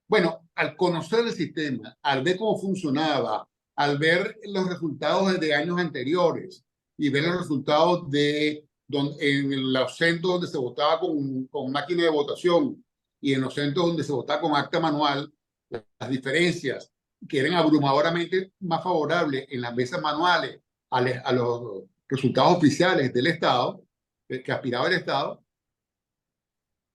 C: Bueno, al conocer el sistema, al ver cómo funcionaba, al ver los resultados de años anteriores y ver los resultados en los centros donde se votaba con máquina de votación y en los centros donde se votaba con acta manual, las diferencias que eran abrumadoramente más favorables en las mesas manuales a los resultados oficiales del Estado, que aspiraba el Estado,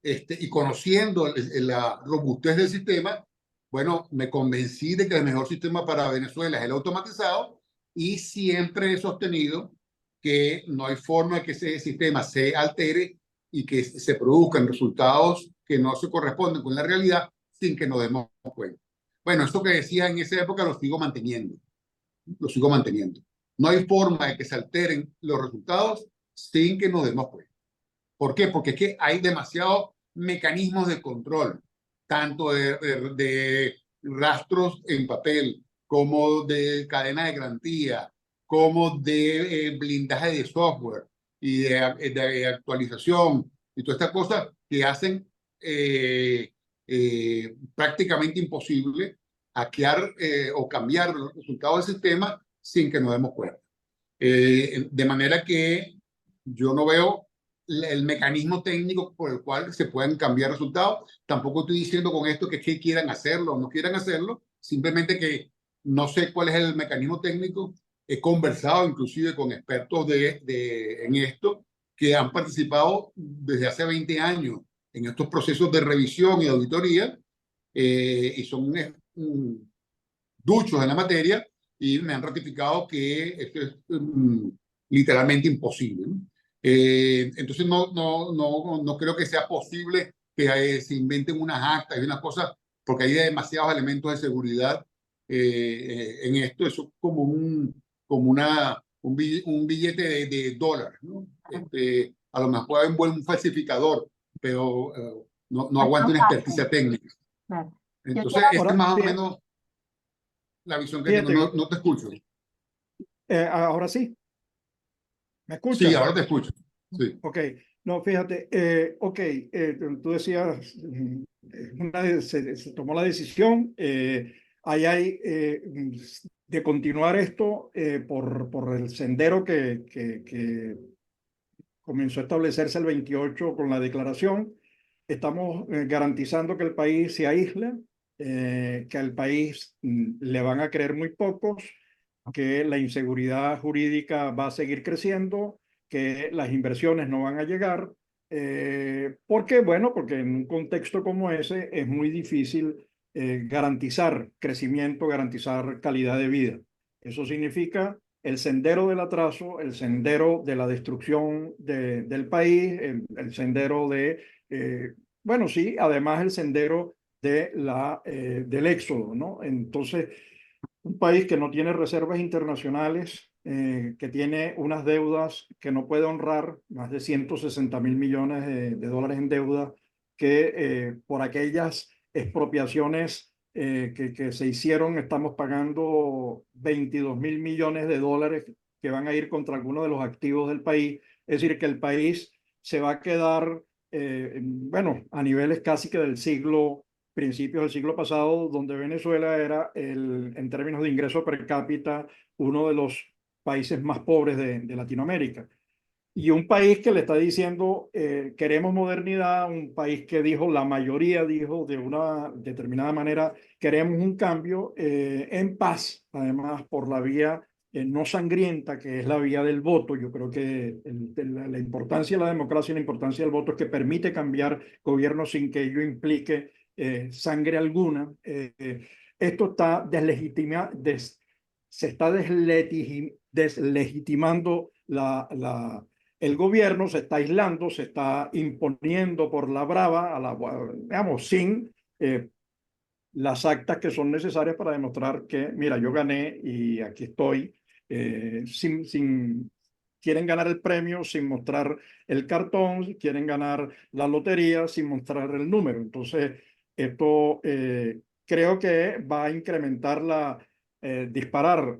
C: y conociendo la robustez del sistema, bueno, me convencí de que el mejor sistema para Venezuela es el automatizado y siempre he sostenido que no hay forma de que ese sistema se altere y que se produzcan resultados que no se corresponden con la realidad sin que nos demos cuenta. Bueno, esto que decía en esa época lo sigo manteniendo, lo sigo manteniendo. No hay forma de que se alteren los resultados sin que nos demos cuenta. ¿Por qué? Porque es que hay demasiados mecanismos de control, tanto de rastros en papel, como de cadena de garantía, como de blindaje de software y de actualización y todas estas cosas que hacen prácticamente imposible hackear o cambiar los resultados del sistema sin que nos demos cuenta. De manera que yo no veo el mecanismo técnico por el cual se pueden cambiar resultados. Tampoco estoy diciendo con esto que quieran hacerlo o no quieran hacerlo, simplemente que no sé cuál es el mecanismo técnico. He conversado inclusive con expertos en esto que han participado desde hace 20 años en estos procesos de revisión y auditoría y son duchos en la materia y me han ratificado que esto es literalmente imposible, ¿no? Entonces no creo que sea posible que se inventen unas actas y unas cosas, porque hay demasiados elementos de seguridad en esto. Eso es como un billete de dólar, ¿no? A lo mejor puede haber un falsificador, pero no aguanta una experticia técnica.
D: Claro.
C: Entonces, esta es más o menos la visión que tengo. No te escucho.
B: Ahora sí. ¿Me escuchas?
C: Sí, ahora te escucho. Sí.
B: Ok, no, fíjate, tú decías, se tomó la decisión, ahí hay de continuar esto por el sendero que comenzó a establecerse el 28 con la declaración. Estamos garantizando que el país se aísle, que al país le van a creer muy pocos, que la inseguridad jurídica va a seguir creciendo, que las inversiones no van a llegar. ¿Por qué? Bueno, porque en un contexto como ese es muy difícil garantizar crecimiento, garantizar calidad de vida. Eso significa el sendero del atraso, el sendero de la destrucción del país, el sendero bueno, sí, además el sendero del éxodo, ¿no? Entonces, un país que no tiene reservas internacionales, que tiene unas deudas que no puede honrar, más de 160.000 millones de dólares en deuda, que por aquellas expropiaciones que se hicieron, estamos pagando 22.000 millones de dólares que van a ir contra algunos de los activos del país. Es decir, que el país se va a quedar, bueno, a niveles casi que principios del siglo pasado, donde Venezuela era, en términos de ingreso per cápita, uno de los países más pobres de Latinoamérica. Y un país que le está diciendo, queremos modernidad, un país que la mayoría dijo de una determinada manera, queremos un cambio en paz, además por la vía no sangrienta, que es la vía del voto. Yo creo que la importancia de la democracia y la importancia del voto es que permite cambiar gobiernos sin que ello implique sangre alguna. Esto está se está deslegitimando el gobierno, se está aislando, se está imponiendo por la brava, digamos, sin las actas que son necesarias para demostrar que, mira, yo gané y aquí estoy, quieren ganar el premio sin mostrar el cartón, quieren ganar la lotería sin mostrar el número. Entonces, esto creo que va a incrementar disparar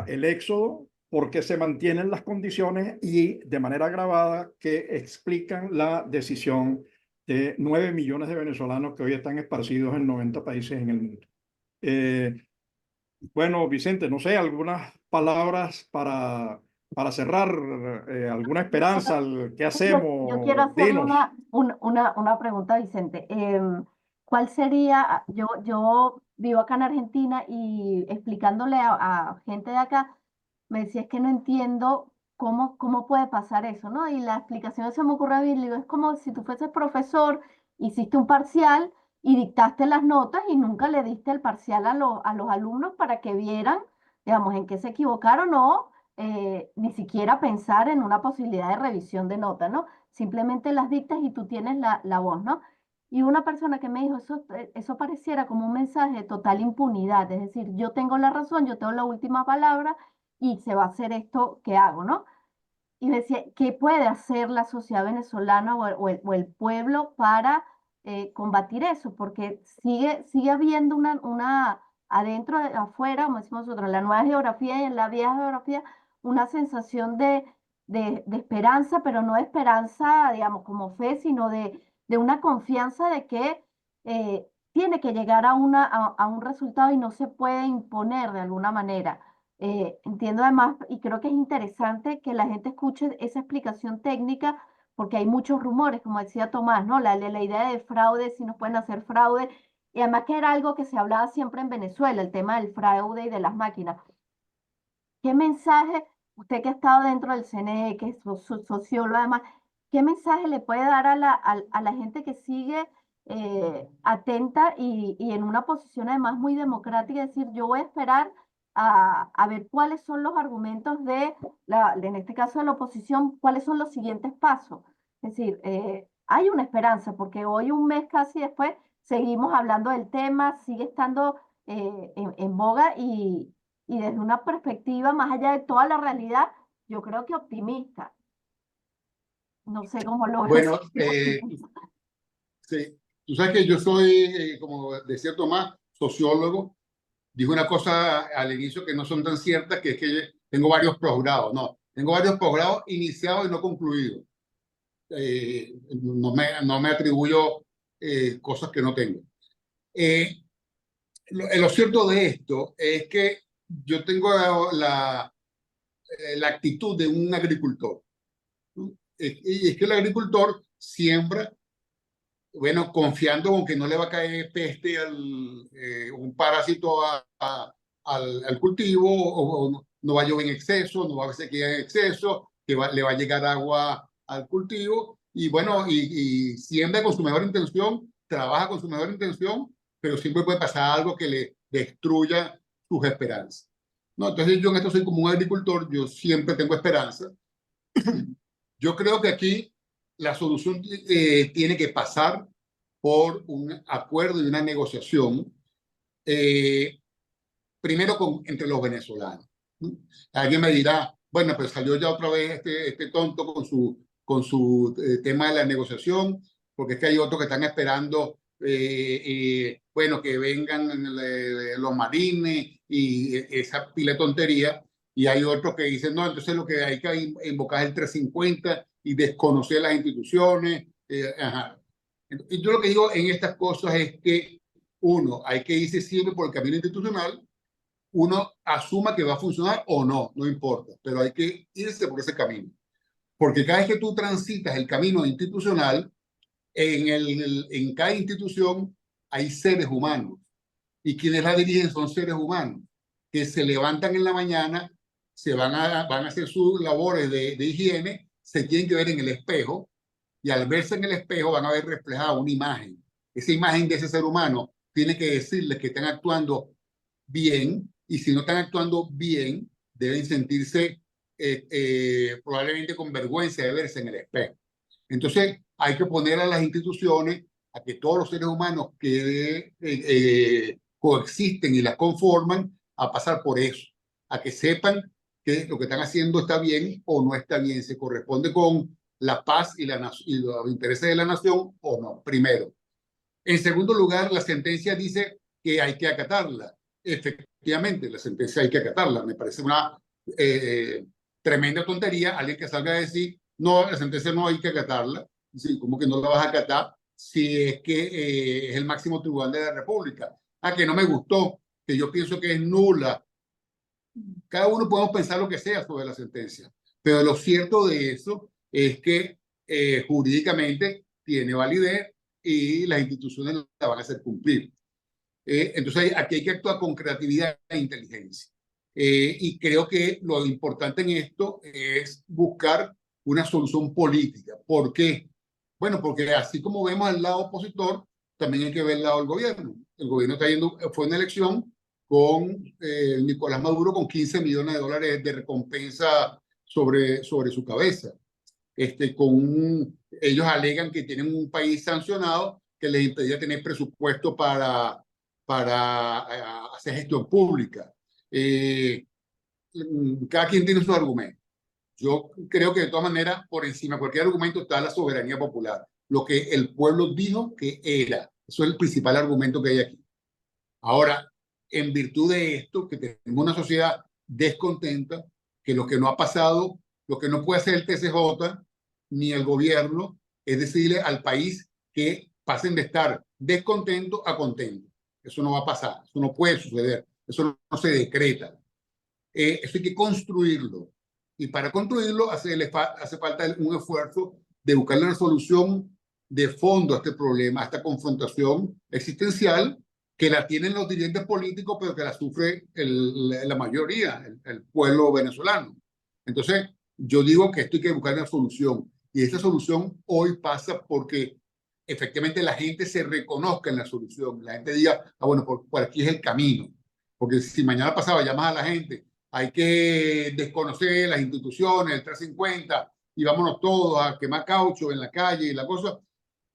B: el éxodo, porque se mantienen las condiciones y de manera agravada que explican la decisión de 9 millones de venezolanos que hoy están esparcidos en 90 países en el mundo. Bueno, Vicente, no sé, algunas palabras para cerrar, alguna esperanza, ¿qué hacemos?
D: Yo quiero hacerle
B: Dinos.
D: una pregunta, Vicente. ¿Cuál sería? Yo vivo acá en Argentina y explicándole a gente de acá, me decía, es que no entiendo cómo puede pasar eso, ¿no? Y la explicación se me ocurre a mí, le digo, es como si tú fueses profesor, hiciste un parcial y dictaste las notas y nunca le diste el parcial a los alumnos para que vieran digamos, en qué se equivocaron o ni siquiera pensar en una posibilidad de revisión de nota, ¿no? Simplemente las dictas y tú tienes la voz, ¿no? Y una persona que me dijo, eso pareciera como un mensaje de total impunidad, es decir, yo tengo la razón, yo tengo la última palabra y se va a hacer esto que hago, ¿no? Y me decía, ¿qué puede hacer la sociedad venezolana o el pueblo para combatir eso? Porque sigue habiendo adentro, afuera, como decimos nosotros, en la nueva geografía y en la vieja geografía, una sensación de esperanza, pero no de esperanza, digamos, como fe, sino de una confianza de que tiene que llegar a un resultado y no se puede imponer de alguna manera. Entiendo además, y creo que es interesante que la gente escuche esa explicación técnica, porque hay muchos rumores, como decía Tomás, ¿no? La idea de fraude, si nos pueden hacer fraude, y además que era algo que se hablaba siempre en Venezuela, el tema del fraude y de las máquinas. ¿Qué mensaje, usted que ha estado dentro del CNE, que es sociólogo además, qué mensaje le puede dar a la gente que sigue atenta y en una posición además muy democrática, es decir, yo voy a esperar a ver cuáles son los argumentos en este caso de la oposición, cuáles son los siguientes pasos? Es decir, hay una esperanza, porque hoy, un mes casi después, seguimos hablando del tema, sigue estando en boga y desde una perspectiva más allá de toda la realidad, yo creo que optimista. No sé cómo lo ves.
C: Bueno, sí, tú sabes que yo soy, como decía Tomás, sociólogo. Dijo una cosa al inicio que no son tan ciertas, que es que tengo varios posgrados. No, tengo varios posgrados iniciados y no concluidos. No me atribuyo cosas que no tengo. Lo cierto de esto es que yo tengo la actitud de un agricultor, ¿no? Y es que el agricultor siembra, bueno, confiando con que no le va a caer peste, un parásito al cultivo, o no va a llover en exceso, no va a haber sequía en exceso, que le va a llegar agua al cultivo, y bueno, y siembra con su mejor intención, trabaja con su mejor intención, pero siempre puede pasar algo que le destruya sus esperanzas. No, entonces yo en esto soy como un agricultor, yo siempre tengo esperanza. Yo creo que aquí la solución tiene que pasar por un acuerdo y una negociación, primero entre los venezolanos, ¿no? Alguien me dirá, bueno, pues salió ya otra vez este tonto con su tema de la negociación, porque es que hay otros que están esperando, bueno, que vengan los marines y esa pila de tontería, y hay otros que dicen, no, entonces lo que hay que invocar es el 350 y desconocer las instituciones. Ajá. Y yo lo que digo en estas cosas es que, uno, hay que irse siempre por el camino institucional, uno asuma que va a funcionar o no, no importa, pero hay que irse por ese camino. Porque cada vez que tú transitas el camino institucional, en cada institución hay seres humanos, y quienes la dirigen son seres humanos que se levantan en la mañana, van a hacer sus labores de higiene, se tienen que ver en el espejo, y al verse en el espejo van a ver reflejada una imagen. Esa imagen de ese ser humano tiene que decirles que están actuando bien, y si no están actuando bien, deben sentirse probablemente con vergüenza de verse en el espejo. Entonces, hay que poner a las instituciones, a que todos los seres humanos que coexisten y las conforman, a pasar por eso, a que sepan que lo que están haciendo está bien o no está bien, se corresponde con la paz y los intereses de la nación o no, primero. En segundo lugar, la sentencia dice que hay que acatarla. Efectivamente, la sentencia hay que acatarla. Me parece una tremenda tontería alguien que salga a decir, no, la sentencia no hay que acatarla. Sí, ¿cómo que no la vas a acatar si es que es el máximo tribunal de la República? Ah, que no me gustó, que yo pienso que es nula. Cada uno podemos pensar lo que sea sobre la sentencia, pero lo cierto de eso es que jurídicamente tiene validez y las instituciones la van a hacer cumplir. Entonces aquí hay que actuar con creatividad e inteligencia. Y creo que lo importante en esto es buscar una solución política. ¿Por qué? Bueno, porque así como vemos al lado opositor, también hay que ver el lado del gobierno. El gobierno está yendo, fue una elección con Nicolás Maduro con 15 millones de dólares de recompensa sobre su cabeza. Ellos alegan que tienen un país sancionado que les impedía tener presupuesto para hacer gestión pública. Cada quien tiene su argumento. Yo creo que de todas maneras, por encima de cualquier argumento está la soberanía popular, lo que el pueblo dijo que era. Eso es el principal argumento que hay aquí. Ahora, en virtud de esto, que tenemos una sociedad descontenta, que lo que no ha pasado, lo que no puede hacer el TCJ ni el gobierno, es decirle al país que pasen de estar descontento a contento. Eso no va a pasar, eso no puede suceder, eso no se decreta. Eso hay que construirlo. Y para construirlo hace falta un esfuerzo de buscar una solución de fondo a este problema, a esta confrontación existencial que la tienen los dirigentes políticos, pero que la sufre la mayoría, el pueblo venezolano. Entonces, yo digo que esto hay que buscar una solución. Y esta solución hoy pasa porque efectivamente la gente se reconozca en la solución. La gente diga, bueno, por aquí es el camino. Porque si mañana pasado llamas a la gente, hay que desconocer las instituciones, el 350, y vámonos todos a quemar caucho en la calle y la cosa.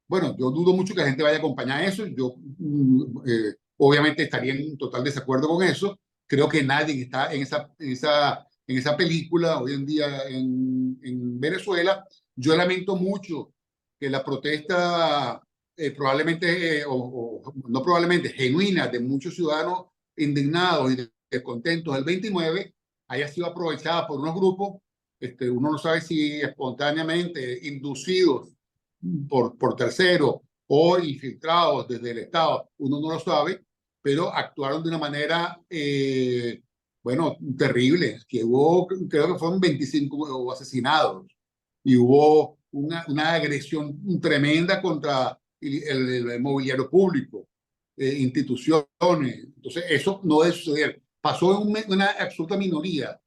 C: Bueno, yo dudo mucho que la gente vaya a acompañar eso. Yo obviamente estaría en total desacuerdo con eso. Creo que nadie está en esa película hoy en día en Venezuela. Yo lamento mucho que la protesta probablemente, o no probablemente, genuina de muchos ciudadanos indignados y descontentos del 29 haya sido aprovechada por unos grupos, uno no sabe si espontáneamente inducidos por terceros o infiltrados desde el Estado, uno no lo sabe, pero actuaron de una manera, bueno, terrible, que creo que fueron 25 asesinados y hubo una agresión tremenda contra el mobiliario público, instituciones. Entonces, eso no debe suceder. Pasó en una absoluta minoría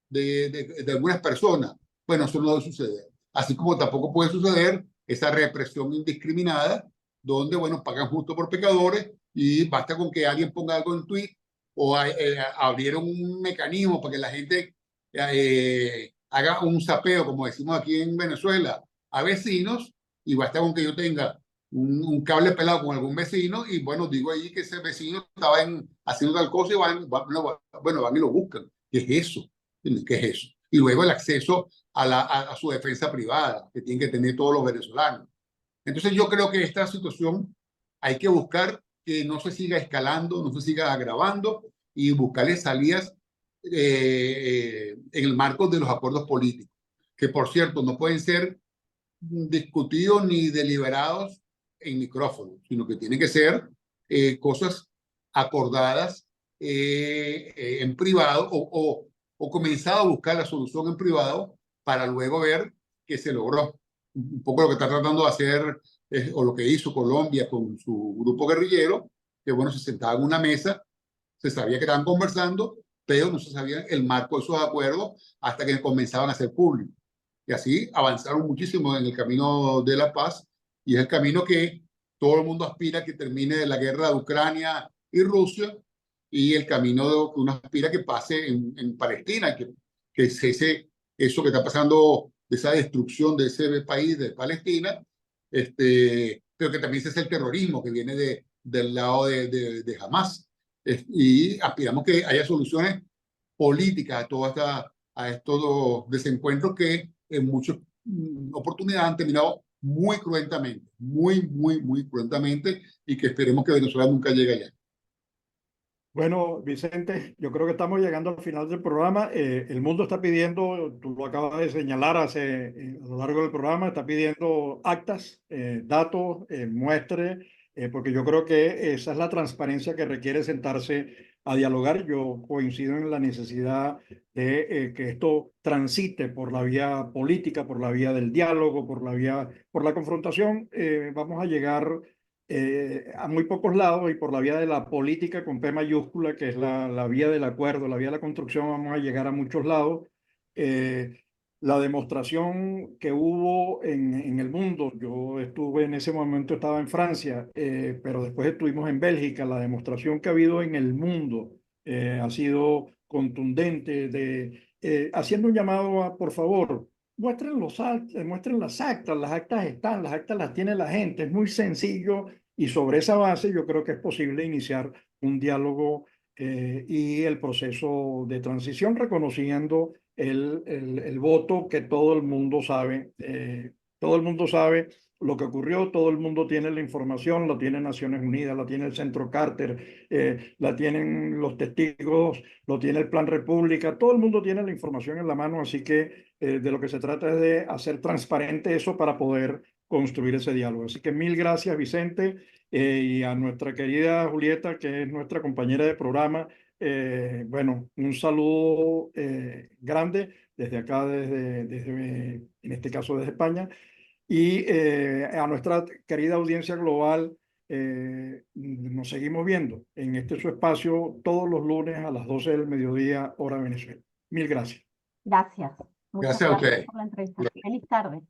C: de algunas personas. Bueno, eso no debe suceder. Así como tampoco puede suceder esa represión indiscriminada, donde, bueno, pagan justo por pecadores y basta con que alguien ponga algo en tweet o abrieron un mecanismo para que la gente haga un sapeo, como decimos aquí en Venezuela, a vecinos, y basta con que yo tenga un cable pelado con algún vecino y, bueno, digo ahí que ese vecino estaba haciendo tal cosa y van y lo buscan. ¿Qué es eso? ¿Qué es eso? Y luego el acceso a su defensa privada, que tienen que tener todos los venezolanos. Entonces yo creo que esta situación hay que buscar que no se siga escalando, no se siga agravando y buscarle salidas en el marco de los acuerdos políticos, que por cierto no pueden ser discutidos ni deliberados en micrófono, sino que tienen que ser cosas acordadas en privado o comenzar a buscar la solución en privado para luego ver que se logró. Un poco lo que está tratando de hacer o lo que hizo Colombia con su grupo guerrillero, que bueno, se sentaban en una mesa, se sabía que estaban conversando, pero no se sabía el marco de esos acuerdos hasta que comenzaban a ser públicos. Y así avanzaron muchísimo en el camino de la paz y es el camino que todo el mundo aspira a que termine la guerra de Ucrania y Rusia y el camino que uno aspira que pase en Palestina, que cese eso que está pasando, de esa destrucción de ese país de Palestina, pero que también cese el terrorismo que viene del lado de Hamas. Y aspiramos que haya soluciones políticas a estos desencuentros que en muchas oportunidades han terminado muy cruentamente, muy cruentamente, y que esperemos que Venezuela nunca llegue allá.
B: Bueno, Vicente, yo creo que estamos llegando al final del programa. El mundo está pidiendo, tú lo acabas de señalar a lo largo del programa, está pidiendo actas, datos, muestres, porque yo creo que esa es la transparencia que requiere sentarse a dialogar. Yo coincido en la necesidad de que esto transite por la vía política, por la vía del diálogo, por la confrontación. Vamos a llegar a muy pocos lados y por la vía de la política con P mayúscula, que es la vía del acuerdo, la vía de la construcción, vamos a llegar a muchos lados. La demostración que hubo en el mundo, yo estuve en ese momento, estaba en Francia, pero después estuvimos en Bélgica, la demostración que ha habido en el mundo ha sido contundente, haciendo un llamado a, por favor, muestren muestren las actas están, las actas las tiene la gente, es muy sencillo y sobre esa base yo creo que es posible iniciar un diálogo y el proceso de transición reconociendo el voto que todo el mundo sabe. Todo el mundo sabe lo que ocurrió, todo el mundo tiene la información, la tiene Naciones Unidas, la tiene el Centro Carter, la tienen los testigos, lo tiene el Plan República, todo el mundo tiene la información en la mano, así que de lo que se trata es de hacer transparente eso para poder construir ese diálogo. Así que mil gracias, Vicente, y a nuestra querida Julieta, que es nuestra compañera de programa. Bueno, un saludo grande desde acá, en este caso desde España. Y a nuestra querida audiencia global, nos seguimos viendo en este su espacio todos los lunes a las 12 del mediodía, hora Venezuela. Mil gracias.
D: Gracias. Muchas
C: Gracias a
D: gracias
C: ustedes.
D: por la entrevista. Feliz tarde.